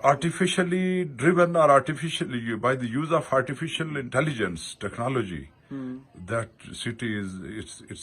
artificially driven, or artificially by the use of artificial intelligence technology, that city is its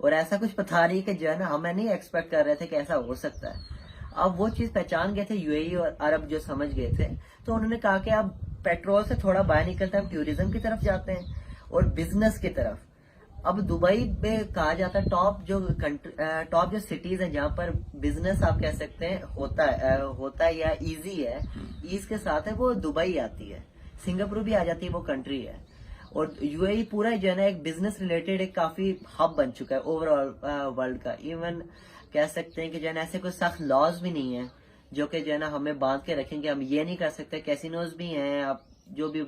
اور ایسا کچھ بتا رہی ہے کہ جو ہے نا ہمیں نہیں ایکسپیکٹ کر رہے تھے کہ ایسا ہو سکتا ہے. اب وہ چیز پہچان گئے تھے یو اے ای اور عرب جو سمجھ گئے تھے, تو انہوں نے کہا کہ اب پیٹرول سے تھوڑا باہر نکلتے ہیں, ہم ٹیوریزم کی طرف جاتے ہیں اور بزنس کی طرف. اب دبئی میں کہا جاتا ہے ٹاپ جو سٹیز ہیں جہاں پر بزنس آپ کہہ سکتے ہیں ہوتا ہے یا ایزی ہے, ایز کے ساتھ ہے, وہ دبئی آتی ہے. سنگاپور بھی آ جاتی ہے, وہ کنٹری ہے. اور یو اے ای پورا جو ہے نا ایک بزنس ریلیٹڈ ایک کافی ہب بن چکا ہے اوور آل ورلڈ کا. ایون کہہ سکتے ہیں کہ جو ہے نا ایسے کوئی سخت لاز بھی نہیں ہیں جو کہ جو ہے نا ہمیں باندھ کے رکھیں گے. ہم یہ نہیں کر سکتے, کیسینوز بھی ہیں, آپ جو بھی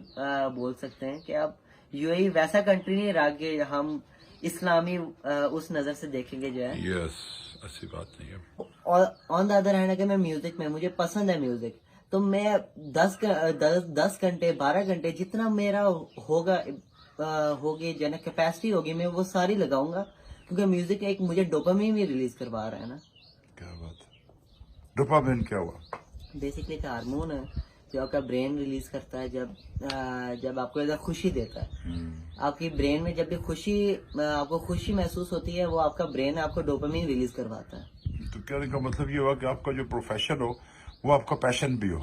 بول سکتے ہیں کہ اب یو اے ای ویسا کنٹری نہیں رہا کہ ہم اسلامی اس نظر سے دیکھیں گے جو ہے. یس, ایسی بات نہیں ہے. اور آن دا ادر ہینڈ کہ میں میوزک میں مجھے پسند ہے میوزک, تو میں 10 گھنٹے 12 گھنٹے جتنا میرا ہوگی جو ہے نا کیپیسٹی ہوگی, میں وہ ساری لگاؤں گا, کیونکہ میوزک ایک مجھے ڈوپامین بھی ریلیز کروا رہا ہے نا. کیا بات ہے. ڈوپامین کیا ہوا؟ بیسکلی ایک ہارمون ہے جو آپ کا برین ریلیز کرتا ہے جب آپ کو ایک خوشی دیتا ہے. آپ کی برین میں جب بھی آپ کو خوشی محسوس ہوتی ہے, وہ آپ کا برین آپ کو ڈوپامین ریلیز کرواتا ہے. تو کہنے کا مطلب یہ ہوا کہ آپ کا جو پروفیشن ہو وہ آپ کا پیشن بھی ہو,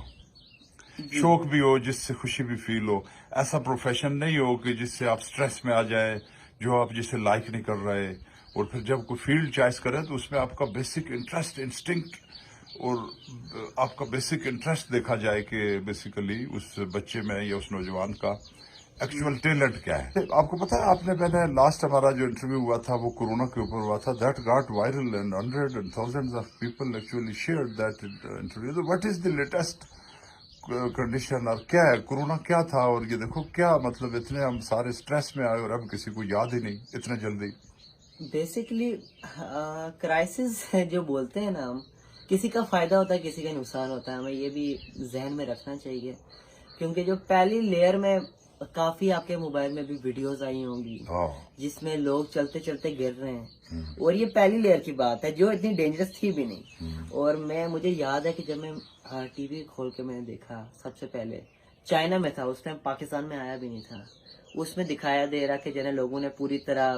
شوق بھی ہو, جس سے خوشی بھی فیل ہو. ایسا پروفیشن نہیں ہو کہ جس سے آپ سٹریس میں آ جائے, جو آپ جسے لائک نہیں کر رہے, اور پھر جب کوئی فیلڈ چوائس کرے تو اس میں آپ کا بیسک انٹرسٹ, انسٹنکٹ اور آپ کا بیسک انٹرسٹ دیکھا جائے کہ بیسیکلی اس بچے میں یا اس نوجوان کا ایکچوئل ٹیلنٹ کیا ہے. آپ کو پتا ہے, میں نے لاسٹ ہمارا جو انٹرویو ہوا تھا وہ کورونا کے اوپر ہوا تھا. That got viral and hundred and thousands of people actually shared that interview. What is the latest condition, اور کیا ہے کورونا کیا تھا, اور یہ دیکھو کیا مطلب اتنے ہم سارے سٹریس میں آئے اور اب کسی کو یاد ہی نہیں اتنے جلدی. بیسکلی کرائسس جو بولتے ہیں نا ہم, کسی کا فائدہ ہوتا ہے کسی کا نقصان ہوتا ہے, ہمیں یہ بھی ذہن میں رکھنا چاہیے. کیونکہ جو پہلی لیئر میں کافی آپ کے موبائل میں بھی ویڈیوز آئی ہوں گی جس میں لوگ چلتے چلتے گر رہے ہیں, اور یہ پہلی لیئر کی بات ہے جو اتنی ڈینجرس تھی بھی نہیں. اور مجھے یاد ہے کہ جب میں ٹی وی کھول کے میں نے دیکھا, سب سے پہلے چائنا میں تھا, اس ٹائم پاکستان میں آیا بھی نہیں تھا. اس میں دکھایا دے رہا کہ جو ہے لوگوں نے پوری طرح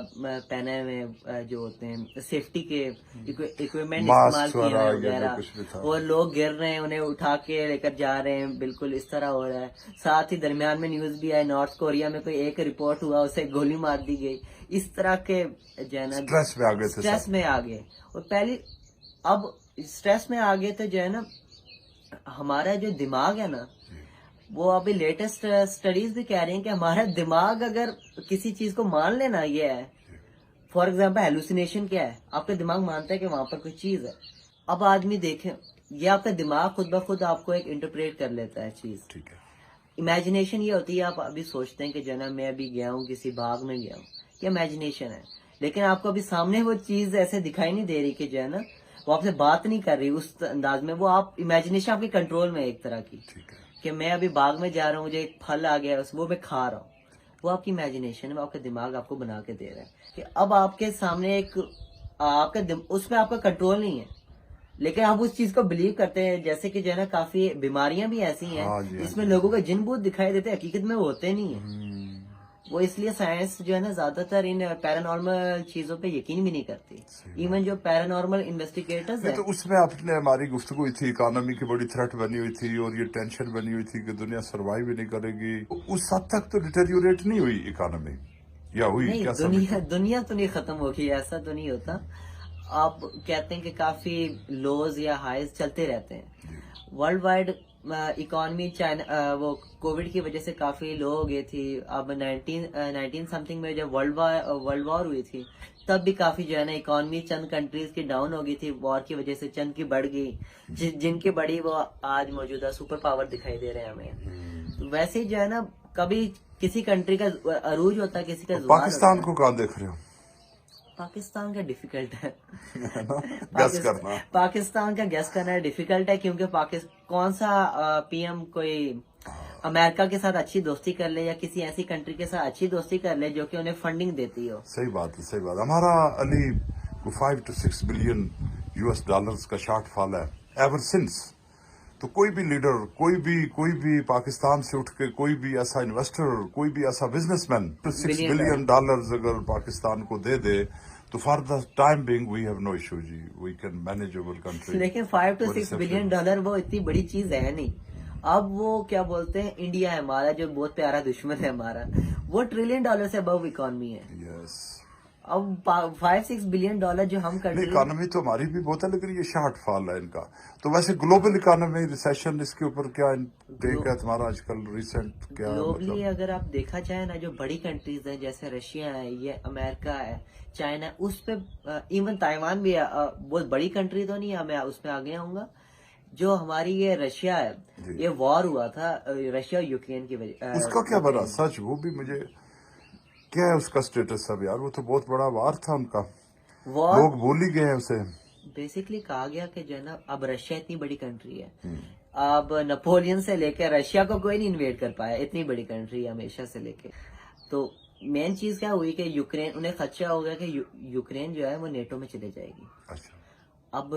پہنے ہوئے جو ہوتے ہیں سیفٹی کے اکوپمنٹ استعمال کیے ہوئے وغیرہ, اور لوگ گر رہے ہیں, انہیں اٹھا کے لے کر جا رہے ہیں, بالکل اس طرح ہو رہا ہے. ساتھ ہی درمیان میں نیوز بھی آئی, نارتھ کوریا میں کوئی ایک رپورٹ ہوا, اسے گولی مار دی گئی. اس طرح کے جو ہے نا اسٹریس میں آ گئے. اور اب اسٹریس میں آ گئے تو جو ہے نا ہمارا جو دماغ ہے نا, وہ ابھی لیٹسٹ اسٹڈیز بھی کہہ رہی ہیں کہ ہمارا دماغ اگر کسی چیز کو مان لینا, یہ ہے فار ایگزامپل ہیلوسینیشن کیا ہے, آپ کا دماغ مانتا ہے کہ وہاں پر کوئی چیز ہے. اب آدمی دیکھیں, یہ آپ کا دماغ خود بخود آپ کو ایک انٹرپریٹ کر لیتا ہے چیز. ٹھیک ہے. امیجنیشن یہ ہوتی ہے, آپ ابھی سوچتے ہیں کہ جو ہے نا میں ابھی گیا ہوں کسی باغ میں گیا ہوں, یہ امیجنیشن ہے. لیکن آپ کو ابھی سامنے وہ چیز ایسے دکھائی نہیں دے رہی کہ جو ہے نا وہ آپ سے بات نہیں کر رہی اس انداز میں, وہ آپ امیجنیشن آپ کے کنٹرول میں ایک طرح کی, کہ میں ابھی باغ میں جا رہا ہوں, مجھے ایک پھل آ گیا وہ میں کھا رہا ہوں. وہ آپ کی امیجنیشن ہے, آپ کا دماغ آپ کو بنا کے دے رہا ہے کہ اب آپ کے سامنے ایک اس میں آپ کا کنٹرول نہیں ہے, لیکن آپ اس چیز کو بلیو کرتے ہیں. جیسے کہ جو ہے نا کافی بیماریاں بھی ایسی ہیں جس میں لوگوں کا جن بوت دکھائی دیتے, حقیقت میں وہ ہوتے نہیں ہیں. وہ اس لیے سائنس جو ہے نا زیادہ تر ان پیرانارمل چیزوں پہ یقین بھی نہیں کرتی. ایون جو پیرانارمل انویسٹیگیٹرز ہیں, تو اس میں اپنے ہماری گفتگو ہوئی تھی, اکانومی کی بڑی تھریٹ بنی ہوئی تھی, اور یہ ٹینشن بنی ہوئی تھی کہ دنیا سروائیو بھی نہیں کرے گی. اس حد تک تو ڈیٹیریوریٹ نہیں ہوئی اکانومی, یا ہوئی؟ نہیں, دنیا تو نہیں ختم ہوگی, ایسا تو نہیں ہوتا. آپ کہتے ہیں کہ کافی لوز یا ہائیز چلتے رہتے ہیں. ورلڈ وائڈ اکانومی وہ کووڈ کی وجہ سے کافی لو ہو گئی تھی. اب 19 سمتھنگ میں جب ورلڈ وار ہوئی تھی, تب بھی کافی جو ہے نا اکانومی چند کنٹریز کی ڈاؤن ہو گئی تھی وار کی وجہ سے, چند کی بڑھ گئی, جن کی بڑی وہ آج موجودہ سپر پاور دکھائی دے رہے ہیں ہمیں. ویسے جو ہے نا کبھی کسی کنٹری کا عروج ہوتا ہے, کسی کا زوال. پاکستان کو کہاں دیکھ رہے ہو؟ پاکستان کا ڈیفیکلٹ ہے گیس کرنا. پاکستان کا گیس کرنا ڈیفیکلٹ ہے, کیونکہ کون سا پی ایم کوئی امریکہ کے ساتھ اچھی دوستی کر لے یا کسی ایسی کنٹری کے ساتھ اچھی دوستی کر لے جو کہ انہیں فنڈنگ دیتی ہو. صحیح بات ہے, صحیح بات. ہمارا علی 5 to 6 بلین $US کا شارٹ فال ہے ایور سنس. تو کوئی بھی لیڈر, کوئی بھی پاکستان سے اٹھ کے, کوئی بھی ایسا انویسٹر, کوئی بھی ایسا بزنس مین $6 بلین اگر پاکستان کو دے تو for the time being we have no issue جی, we can manage over country. لیکن 5 to 6 بلین ڈالر وہ اتنی بڑی چیز ہے نہیں. اب وہ کیا بولتے ہیں, انڈیا ہے ہمارا جو بہت پیارا دشمن ہے ہمارا, وہ $1 trillion سے ابو اکانومی ہے. یس, اب 5-6 بلین ڈالر جو ہم کنٹری, اکانومی تو ہماری بھی بہت ہے, لیکن یہ شارٹ فال ہے ان کا. تو ویسے گلوبل اکانومی ریسیشن, اس کے اوپر کیا ٹیک ہے تمہارا آج کل ریسنٹ, کیا گلوبلی اگر آپ دیکھا جائے نا, جو بڑی کنٹریز ہیں جیسے رشیا ہے, یہ امریکہ ہے, چائنا, اس پہ ایون تائیوان بھی بہت بڑی کنٹری تو نہیں ہے, میں اس میں آگے آؤں گا. جو ہماری یہ رشیا ہے, یہ وار ہوا تھا رشیا اور یوکرین کی وجہ, اس کا کیا بنا سچ, وہ بھی مجھے کیا ہے اس کا اسٹیٹس سب یار, وہ تو بہت بڑا وار تھا ان کا, وار لوگ بھول ہی گئے ہیں اسے. بیسکلی کہا گیا کہ جو ہے نا, اب رشیا اتنی بڑی کنٹری ہے, اب نپولین سے لے کے رشیا کو کوئی نہیں انویٹ کر پایا, اتنی بڑی کنٹری ہے ہمیشہ سے لے کے. تو مین چیز کیا ہوئی کہ یوکرین, انہیں خدشہ ہو گیا کہ یوکرین جو ہے وہ نیٹو میں چلے جائے گی. اچھا, اب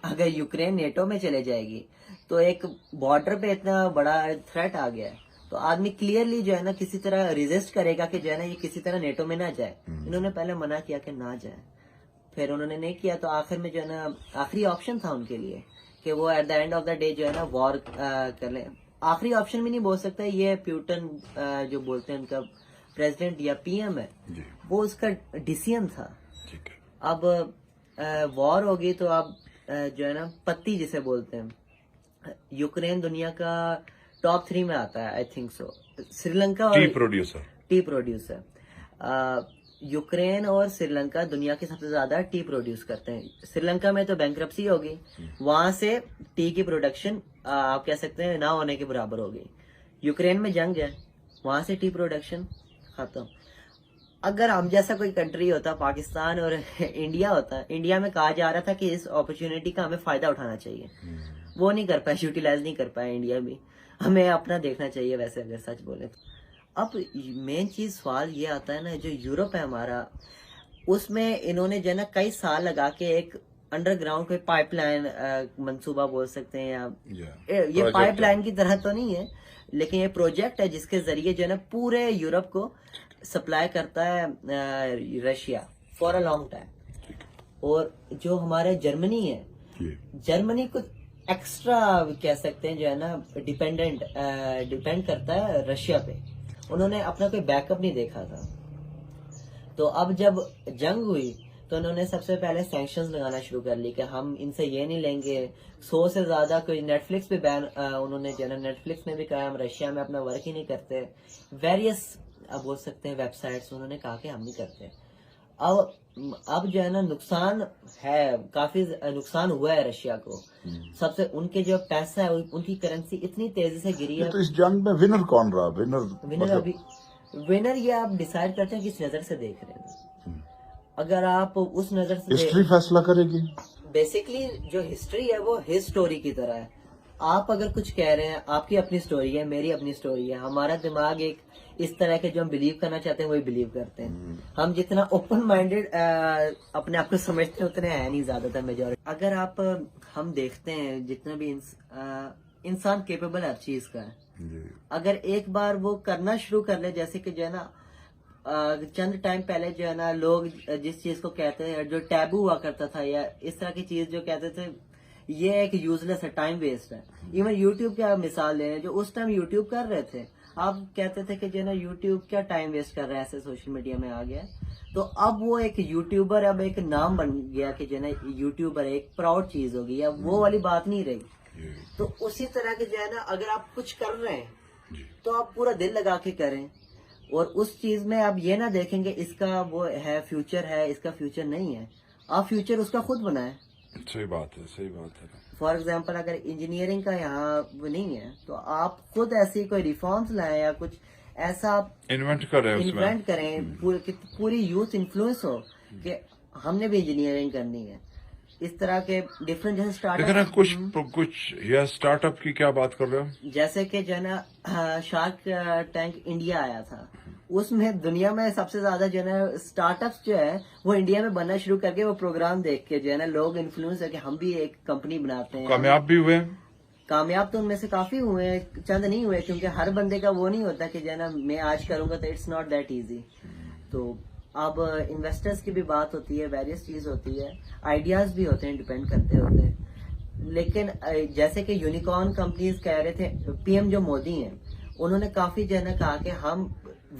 اگر یوکرین نیٹو میں چلے جائے گی تو ایک بارڈر پہ اتنا بڑا تھریٹ آ گیا ہے, تو آدمی کلیئرلی جو ہے نا کسی طرح ریزسٹ کرے گا کہ جو ہے نا یہ کسی طرح نیٹو میں نہ جائے. انہوں نے پہلے منع کیا کہ نہ جائے, پھر انہوں نے نہیں کیا, تو آخر میں جو ہے نا آخری آپشن تھا ان کے لیے کہ وہ at the end of the day جو ہے نا وار کر لیں. آخری آپشن بھی نہیں بول سکتا, یہ پیوٹن جو بولتے ہیں ان کا پریزیڈنٹ یا پی ایم ہے, وہ اس کا ڈیسیژن تھا. ٹھیک ہے, اب وار ہوگی تو اب جو ہے نا پتی جسے بولتے ہیں, یوکرین دنیا کا ٹاپ 3 میں آتا ہے, I think so. Sri Lanka اور ٹی پروڈیوسر, یوکرین اور سری لنکا دنیا کے سب سے زیادہ ٹی پروڈیوس کرتے ہیں. سری لنکا میں تو بینکرپسی ہوگی, وہاں سے ٹی کی پروڈکشن آپ کہہ سکتے ہیں نہ ہونے کے برابر ہوگی. یوکرین میں جنگ ہے, وہاں سے ٹی پروڈکشن ختم. اگر ہم جیسا کوئی کنٹری ہوتا, پاکستان اور انڈیا ہوتا, انڈیا میں کہا جا رہا تھا کہ اس اپرچونٹی کا ہمیں فائدہ اٹھانا چاہیے, وہ نہیں کر پائے, یوٹیلائز نہیں کر پائے انڈیا بھی. ہمیں اپنا دیکھنا چاہیے ویسے اگر سچ بولے تو. اب مین چیز سوال یہ آتا ہے نا, جو یورپ ہے ہمارا, اس میں انہوں نے جو ہے نا کئی سال لگا کے ایک انڈر گراؤنڈ کوئی پائپ لائن منصوبہ بول سکتے ہیں, یا یہ پائپ لائن کی طرح تو نہیں ہے, لیکن یہ پروجیکٹ ہے جس کے ذریعے جو ہے نا پورے یورپ کو سپلائی کرتا ہے Russia for a long time. اور جو ہمارے جرمنی ہے, جرمنی کو ایکسٹرا کہہ سکتے ہیں جو ہے نا ڈیپینڈ کرتا ہے رشیا پہ. انہوں نے اپنا کوئی بیک اپ نہیں دیکھا تھا. تو اب جب جنگ ہوئی تو انہوں نے سب سے پہلے سینکشنز لگانا شروع کر لی کہ ہم ان سے یہ نہیں لیں گے. 100 سے زیادہ کوئی نیٹ فلکس پہ بین, انہوں نے جو ہے نا نیٹ فلکس میں بھی کہا ہم رشیا میں اپنا ورک ہی نہیں کرتے. ویریس اب بول سکتے ہیں ویب سائٹس, انہوں نے کہا کہ ہم نہیں کرتے. اب جو ہے نا نقصان ہے, کافی نقصان ہوا ہے رشیا کو. سب سے ان کے جو پیسہ ہے, ان کی کرنسی اتنی تیزی سے گری ہے. تو اس جنگ میں ونر کون رہا, ونر ابھی ونر یہ آپ ڈیسائیڈ کرتے ہیں کس نظر سے دیکھ رہے ہیں. اگر آپ اس نظر سے ہسٹری فیصلہ کرے گی. بیسکلی جو ہسٹری ہے وہ ہز اسٹوری کی طرح ہے. آپ اگر کچھ کہہ رہے ہیں, آپ کی اپنی سٹوری ہے, میری اپنی سٹوری ہے. ہمارا دماغ ایک اس طرح کے جو ہم بلیو کرنا چاہتے ہیں وہی بلیو کرتے ہیں. ہم جتنا اوپن مائنڈیڈ اپنے آپ کو سمجھتے ہیں اتنے ہیں نہیں زیادہ تر میجورٹی. اگر آپ ہم دیکھتے ہیں جتنا بھی انسان کیپیبل ہر چیز کا ہے, اگر ایک بار وہ کرنا شروع کر لے, جیسے کہ جو ہے نا چند ٹائم پہلے جو ہے نا لوگ جس چیز کو کہتے ہیں, جو ٹیبو ہوا کرتا تھا یا اس طرح کی چیز جو کہتے تھے یہ ایک یوزلیس ہے, ٹائم ویسٹ ہے. ایون یوٹیوب کی آپ مثال لے رہے ہیں, جو اس ٹائم یوٹیوب کر رہے تھے, آپ کہتے تھے کہ جو ہے نا یوٹیوب کیا ٹائم ویسٹ کر رہا ہے, ایسے سوشل میڈیا میں آ گیا. تو اب وہ ایک یوٹیوبر اب ایک نام بن گیا کہ جو ہے نا یوٹیوبر ایک پراؤڈ چیز ہوگی, اب وہ والی بات نہیں رہی. تو اسی طرح کے جو ہے نا اگر آپ کچھ کر رہے ہیں تو آپ پورا دل لگا کے کریں, اور اس چیز میں آپ یہ نہ دیکھیں گے اس کا وہ ہے فیوچر ہے, اس کا فیوچر نہیں ہے. آپ فیوچر اس کا خود بنائیں. صحیح بات ہے, صحیح بات ہے. فار ایگزامپل اگر انجینئرنگ کا یہاں وہ نہیں ہے تو آپ خود ایسی کوئی ریفارمز لائیں یا کچھ ایسا آپ انوینٹ کریں, پوری یوتھ انفلوئنس ہو کہ ہم نے بھی انجینئرنگ کرنی ہے. اس طرح کے ڈفرینٹ جیسے اسٹارٹ اپ کی کیا بات کر رہے ہو, جیسے کہ جو ہے نا شارک ٹینک انڈیا آیا تھا, اس میں دنیا میں سب سے زیادہ جو ہے نا اسٹارٹ اپس جو ہے وہ انڈیا میں بننا شروع کر کے وہ پروگرام دیکھ کے جو ہے نا لوگ انفلوئنس ہے کہ ہم بھی ایک کمپنی بناتے ہیں. کامیاب بھی ہوئے, کامیاب تو ان میں سے کافی ہوئے ہیں, چند نہیں ہوئے, کیونکہ ہر بندے کا وہ نہیں ہوتا کہ جو ہے نا میں آج کروں گا تو اٹس ناٹ دیٹ ایزی. تو اب انویسٹرز کی بھی بات ہوتی ہے, ویریس چیز ہوتی ہے, آئیڈیاز بھی ہوتے ہیں, ڈیپینڈ کرتے ہوتے ہیں. لیکن جیسے کہ یونیکارن کمپنیز کہہ رہے تھے, پی ایم جو مودی ہیں انہوں نے کافی جو ہے نا کہا کہ ہم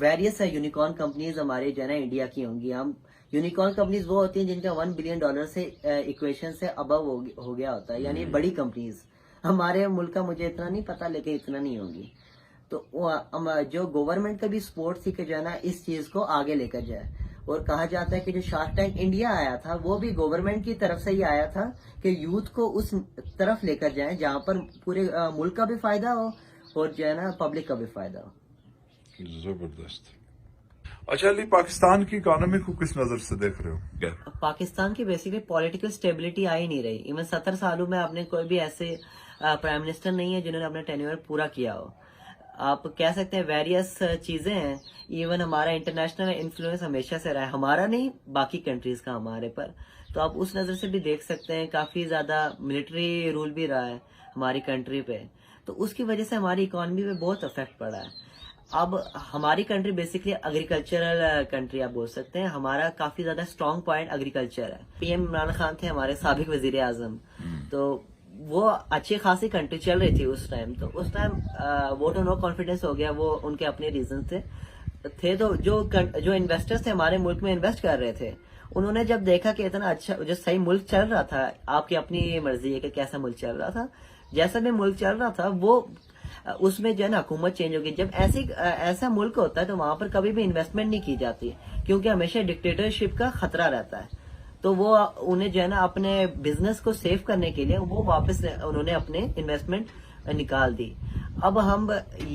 ویریس یونیکارن کمپنیز ہماری جو ہے نا انڈیا کی ہوں گی. ہم یونیکارن کمپنیز وہ ہوتی ہیں جن کا $1 بلین سے ایکویشن سے ابو ہو گیا ہوتا ہے, یعنی بڑی کمپنیز. ہمارے ملک کا مجھے اتنا نہیں پتا, لیکن اتنا نہیں ہوگی. تو جو گورنمنٹ کا بھی سپورٹ تھی کہ جو ہے نا اس چیز کو آگے لے کر جائے. اور کہا جاتا ہے کہ جو شارک ٹینک انڈیا آیا تھا وہ بھی گورنمنٹ کی طرف سے ہی آیا تھا کہ یوتھ کو اس طرف لے کر جائیں جہاں پر پورے ملک کا بھی فائدہ ہو اور جو ہے نا پبلک کا بھی فائدہ ہو. زبردست. اچھا علی, پاکستان کی اکانومی کو کس نظر سے دیکھ رہے ہو؟ پاکستان کی بیسیکلی پولیٹیکل سٹیبلٹی آئی نہیں رہی. ایون 70 سالوں میں آپ نے کوئی بھی ایسے پرائم منسٹر نہیں ہے جنہوں نے اپنا ٹینیور پورا کیا ہو. آپ کہہ سکتے ہیں ویریس چیزیں ہیں. ایون ہمارا انٹرنیشنل انفلوئنس ہمیشہ سے رہا ہے, ہمارا نہیں باقی کنٹریز کا ہمارے پر. تو آپ اس نظر سے بھی دیکھ سکتے ہیں کافی زیادہ ملٹری رول بھی رہا ہے ہماری کنٹری پہ. تو اس کی وجہ سے ہماری اکانومی پہ بہت افیکٹ پڑا ہے. اب ہماری کنٹری بیسکلی ایگریکلچرل کنٹری آپ بول سکتے ہیں. ہمارا کافی زیادہ اسٹرانگ پوائنٹ ایگریکلچر ہے. پی ایم عمران خان تھے ہمارے سابق وزیر اعظم, تو وہ اچھی خاصی کنٹری چل رہی تھی اس ٹائم. تو اس ٹائم ووٹ اور نو کانفیڈنس ہو گیا, وہ ان کے اپنے ریزن تھے. تو جو انویسٹرز تھے ہمارے ملک میں انویسٹ کر رہے تھے, انہوں نے جب دیکھا کہ اتنا اچھا جو صحیح ملک چل رہا تھا, آپ کی اپنی مرضی ہے کہ کیسا ملک چل رہا تھا, جیسا بھی ملک چل رہا تھا وہ اس میں جو ہے نا حکومت چینج ہوگی. جب ایسا ملک ہوتا ہے تو وہاں پر کبھی بھی انویسٹمنٹ نہیں کی جاتی کیونکہ ہمیشہ ڈکٹیٹرشپ کا خطرہ رہتا ہے. تو وہ انہیں جو ہے نا اپنے بزنس کو سیو کرنے کے لیے وہ واپس انہوں نے اپنے انویسٹمنٹ نکال دی. اب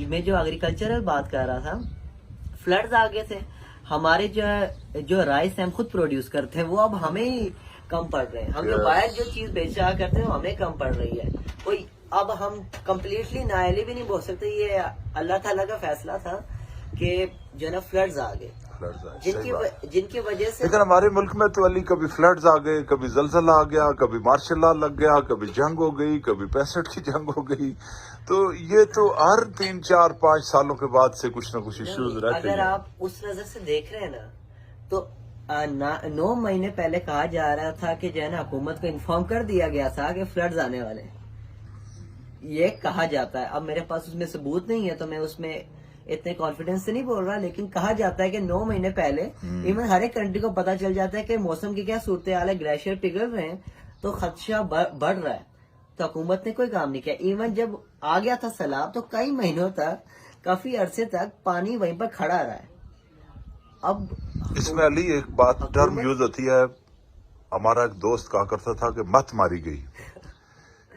میں جو ایگریکلچرل بات کر رہا تھا, فلڈز آ گئے تھے. ہمارے جو رائس ہم خود پروڈیوس کرتے ہیں وہ اب ہمیں ہی کم پڑ رہے ہیں. ہم جو باہر جو چیز بیچا کرتے ہیں وہ ہمیں کم پڑ رہی ہے. کوئی اب ہم کمپلیٹلی نااہلی بھی نہیں بول سکتے. یہ اللہ تعالیٰ کا فیصلہ تھا کہ جو ہے نا فلڈز آ گئے جن کی وجہ سے. لیکن ہمارے ملک میں تو علی کبھی فلڈز آ گئے, کبھی زلزلہ آ گیا, کبھی مارشل لا لگ گیا, کبھی جنگ ہو گئی, کبھی 65 کی جنگ ہو گئی. تو یہ تو ہر 3, 4, 5 سالوں کے بعد سے کچھ نہ کچھ ایشوز رہتے ہیں. اگر آپ اس نظر سے دیکھ رہے ہیں نا تو 9 مہینے پہلے کہا جا رہا تھا کہ جو ہے نا حکومت کو انفارم کر دیا گیا تھا کہ فلڈز آنے والے, یہ کہا جاتا ہے. اب میرے پاس اس میں ثبوت نہیں ہے تو میں اس میں اتنے کانفیڈنس سے نہیں بول رہا, لیکن کہا جاتا ہے کہ 9 مہینے پہلے ایون ہر ایک کنٹری کو پتا چل جاتا ہے کہ موسم کی کیا صورتحال ہے, گلیشیئر پگھل رہے ہیں تو خدشہ بڑھ رہا ہے. تو حکومت نے کوئی کام نہیں کیا. ایون جب آ گیا تھا سیلاب تو کئی مہینوں تک کافی عرصے تک پانی وہیں پر کھڑا رہا ہے. اب اس میں علی ایک بات ٹرم یوز ہوتی ہے, ہمارا ایک دوست کہا کرتا تھا کہ مت ماری گئی.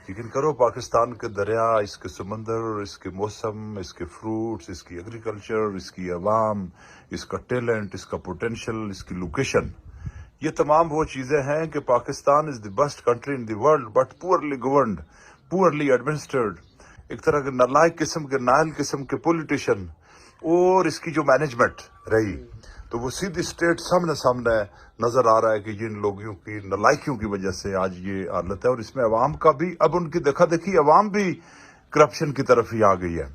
لیکن کرو پاکستان کے دریا, اس کے سمندر, اس کے موسم, اس کے فروٹس, اس کی ایگریکلچر, اس کی عوام, اس کا ٹیلنٹ, اس کا پوٹینشل, اس کی لوکیشن, یہ تمام وہ چیزیں ہیں کہ Pakistan is the best country in the world but poorly governed, poorly administered. ایک طرح کے نالائق قسم کے, نائل قسم کے پولیٹیشین, اور اس کی جو مینجمنٹ رہی تو وہ سیدھی اسٹیٹ سامنے نظر آ رہا ہے کہ جن لوگوں کی نالائکیوں کی وجہ سے آج یہ حالت ہے. اور اس میں عوام کا بھی, اب ان کی دیکھا دیکھی عوام بھی کرپشن کی طرف ہی آ گئی ہے.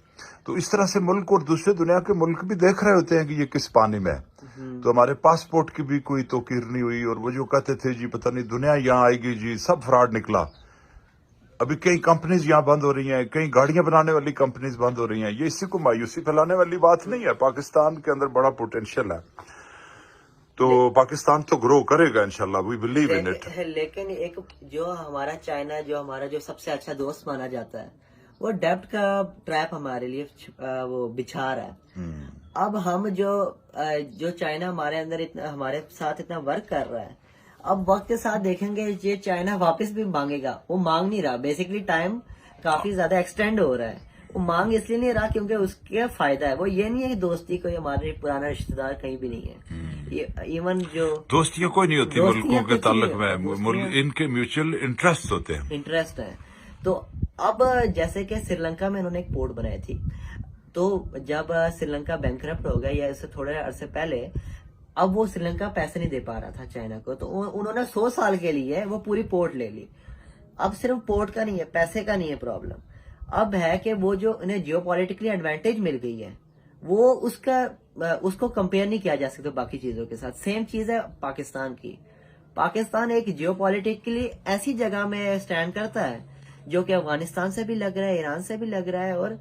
تو اس طرح سے ملک اور دوسرے دنیا کے ملک بھی دیکھ رہے ہوتے ہیں کہ یہ کس پانی میں ہے. تو ہمارے پاسپورٹ کی بھی کوئی توقیر نہیں ہوئی, اور وہ جو کہتے تھے جی پتہ نہیں دنیا یہاں آئے گی, جی سب فراڈ نکلا. ابھی کئی کمپنیز یہاں بند ہو رہی ہیں, کئی گاڑیاں بنانے والی کمپنیز بند ہو رہی ہیں. یہ اسی کو مایوسی پھیلانے والی بات نہیں ہے. پاکستان کے اندر بڑا پوٹینشیل ہے, تو پاکستان تو گرو کرے گا انشاءاللہ, وی بلیو ان اٹ. لیکن ایک جو ہمارا چائنا, جو ہمارا جو سب سے اچھا دوست مانا جاتا ہے, وہ ڈیبٹ کا ٹریپ ہمارے لیے وہ بچھا رہا ہے. اب ہم جو چائنا ہمارے اندر ہمارے ساتھ اتنا ورک کر رہا ہے, اب وقت کے ساتھ دیکھیں گے یہ چائنا واپس بھی مانگے گا. وہ مانگ نہیں رہا, بیسیکلی ٹائم کافی زیادہ ایکسٹینڈ ہو رہا ہے. وہ مانگ اس لیے نہیں رہا کیونکہ اس کا فائدہ ہے. وہ یہ نہیں ہے کہ دوستی کوئی ہمارے پرانا رشتہ دار کہیں بھی نہیں ہے. ایون جو دوستیاں کوئی نہیں ہوتی ملکوں کے تعلق میں, ان کے میوچل انٹرسٹ ہوتے ہیں, انٹرسٹ ہے. تو اب جیسے کہ سری لنکا میں انہوں نے ایک پورٹ بنائی تھی, تو جب سری لنکا بینکرپٹ ہو گیا یا اس سے تھوڑے عرصے پہلے, اب وہ سری لنکا پیسے نہیں دے پا رہا تھا چائنا کو, تو انہوں نے 100 سال کے لیے وہ پوری پورٹ لے لی. اب صرف پورٹ کا نہیں ہے, پیسے کا نہیں ہے پرابلم. اب ہے کہ وہ جو انہیں جیو پولیٹیکلی ایڈوانٹیج مل گئی ہے, وہ اس کا اس کو کمپیئر نہیں کیا جا سکتا باقی چیزوں کے ساتھ. سیم چیز ہے پاکستان کی. پاکستان ایک جیو پالیٹیکلی ایسی جگہ میں سٹینڈ کرتا ہے جو کہ افغانستان سے بھی لگ رہا ہے, ایران سے بھی لگ رہا ہے, اور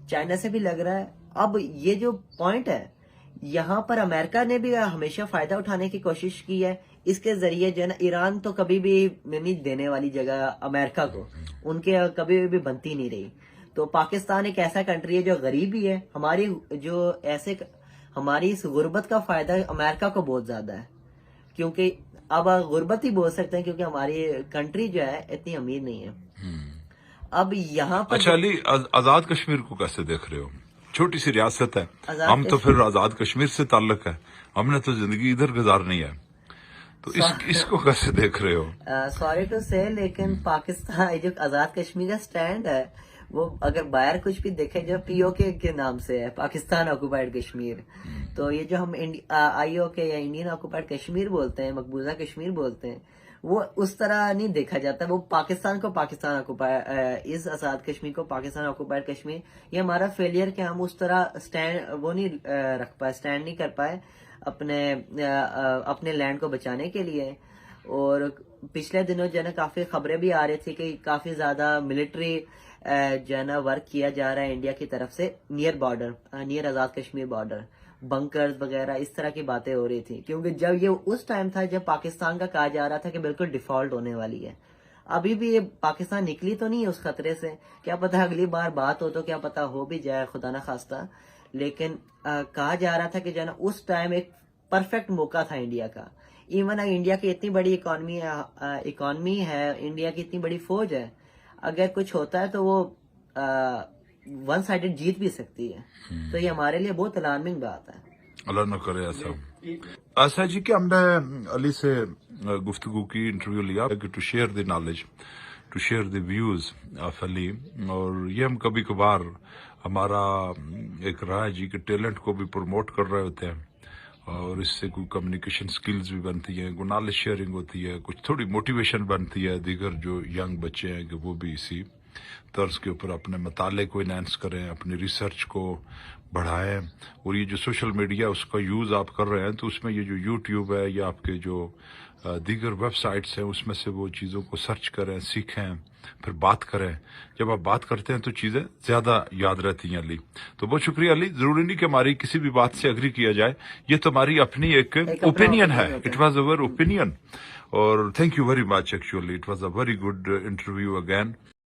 چائنا سے بھی لگ رہا ہے. اب یہ جو پوائنٹ ہے, یہاں پر امریکہ نے بھی ہمیشہ فائدہ اٹھانے کی کوشش کی ہے. اس کے ذریعے جو ہے نا, ایران تو کبھی بھی نہیں دینے والی جگہ امریکہ کو, ان کے کبھی بھی بنتی نہیں رہی. تو پاکستان ایک ایسا کنٹری ہے جو غریب بھی ہے. ہماری جو ایسے ہماری اس غربت کا فائدہ امریکہ کو بہت زیادہ ہے, کیونکہ اب غربت ہی بول سکتے ہیں کیونکہ ہماری کنٹری جو ہے اتنی امیر نہیں ہے. اب یہاں پر اچھا علی, آزاد کشمیر کو کیسے دیکھ رہے ہو؟ چھوٹی سی ریاست ہے, آزاد ہم تو پھر آزاد کشمیر سے تعلق ہے, ہم نے تو زندگی ادھر گزارنی ہے, تو اس کو کیسے دیکھ رہے ہو؟ سوری ٹو سے, لیکن پاکستان جو آزاد کشمیر کا سٹینڈ ہے وہ اگر باہر کچھ بھی دیکھے جو پی او کے نام سے ہے, پاکستان آکوپائڈ کشمیر, تو یہ جو ہم آئی او کے یا انڈین آکوپائڈ کشمیر بولتے ہیں, مقبوضہ کشمیر بولتے ہیں, وہ اس طرح نہیں دیکھا جاتا. وہ پاکستان کو پاکستان اس آزاد کشمیر کو پاکستان آکوپائڈ کشمیر, یہ ہمارا فیلئر کہ ہم اس طرح سٹینڈ وہ نہیں رکھ پائے, سٹینڈ نہیں کر پائے اپنے لینڈ کو بچانے کے لیے. اور پچھلے دنوں جو ہے نا کافی خبریں بھی آ رہی تھی کہ کافی زیادہ ملٹری جو ہے نا ورک کیا جا رہا ہے انڈیا کی طرف سے near Azad Kashmir border, bunkers وغیرہ اس طرح کی باتیں ہو رہی تھی. کیونکہ جب یہ اس ٹائم تھا جب پاکستان کا کہا جا رہا تھا کہ بالکل ڈیفالٹ ہونے والی ہے. ابھی بھی یہ پاکستان نکلی تو نہیں ہے اس خطرے سے, کیا پتہ اگلی بار بات ہو تو کیا پتہ ہو بھی جائے, خدا نہ خواستہ. لیکن کہا جا رہا تھا کہ جو ہے نا اس ٹائم ایک پرفیکٹ موقع تھا انڈیا کا. ایون انڈیا کی اتنی بڑی اکانومی ہے, انڈیا کی اتنی بڑی فوج ہے, اگر کچھ ہوتا ہے تو وہ ون سائیڈڈ جیت بھی سکتی ہے. تو یہ ہمارے لیے بہت الارمنگ بات ہے. اللہ نہ کرے ایسا. ایسا جی کہ ہم نے علی سے گفتگو کی, انٹرویو لیا کہ to share the knowledge, to share the views of Ali, اور یہ ہم کبھی کبھار ہمارا ایک رائے جی کہ ٹیلنٹ کو بھی پروموٹ کر رہے ہوتے ہیں, اور اس سے کوئی کمیونیکیشن سکلز بھی بنتی ہیں, کوئی نالج شیئرنگ ہوتی ہے, کچھ تھوڑی موٹیویشن بنتی ہے. دیگر جو ینگ بچے ہیں کہ وہ بھی اسی طرز کے اوپر اپنے مطالعے کو انہینس کریں, اپنی ریسرچ کو بڑھائیں. اور یہ جو سوشل میڈیا اس کا یوز آپ کر رہے ہیں, تو اس میں یہ جو یوٹیوب ہے یا آپ کے جو دیگر ویب سائٹس ہیں اس میں سے وہ چیزوں کو سرچ کریں, سیکھیں, پھر بات کریں. جب آپ بات کرتے ہیں تو چیزیں زیادہ یاد رہتی ہیں. علی, تو بہت شکریہ علی. ضروری نہیں کہ ہماری کسی بھی بات سے اگری کیا جائے, یہ تو ہماری اپنی ایک اوپینین ہے. اٹ واز اوور اوپینین, اور thank you very much. Actually it was a very good interview again.